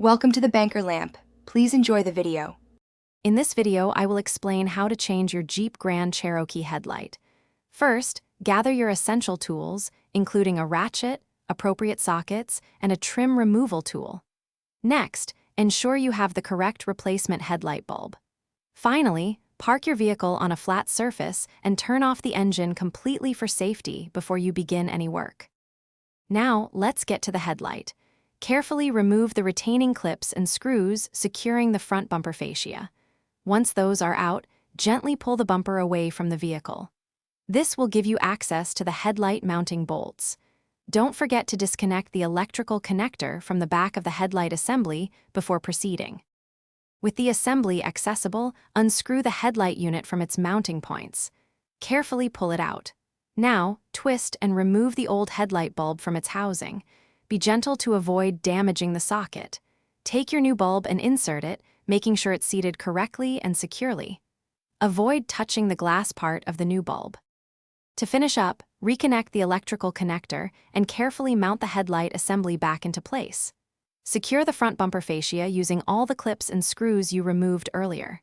Welcome to the Banker Lamp. Please enjoy the video. In this video, I will explain how to change your Jeep Grand Cherokee headlight. First, gather your essential tools, including a ratchet, appropriate sockets, and a trim removal tool. Next, ensure you have the correct replacement headlight bulb. Finally, park your vehicle on a flat surface and turn off the engine completely for safety before you begin any work. Now, let's get to the headlight. Carefully remove the retaining clips and screws securing the front bumper fascia. Once those are out, gently pull the bumper away from the vehicle. This will give you access to the headlight mounting bolts. Don't forget to disconnect the electrical connector from the back of the headlight assembly before proceeding. With the assembly accessible, unscrew the headlight unit from its mounting points. Carefully pull it out. Now, twist and remove the old headlight bulb from its housing. Be gentle to avoid damaging the socket. Take your new bulb and insert it, making sure it's seated correctly and securely. Avoid touching the glass part of the new bulb. To finish up, reconnect the electrical connector and carefully mount the headlight assembly back into place. Secure the front bumper fascia using all the clips and screws you removed earlier.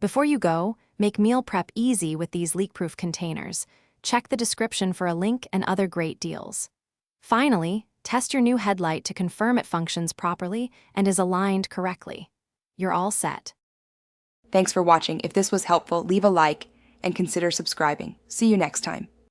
Before you go, make meal prep easy with these leak-proof containers. Check the description for a link and other great deals. Finally, test your new headlight to confirm it functions properly and is aligned correctly. You're all set. Thanks for watching. If this was helpful, leave a like and consider subscribing. See you next time.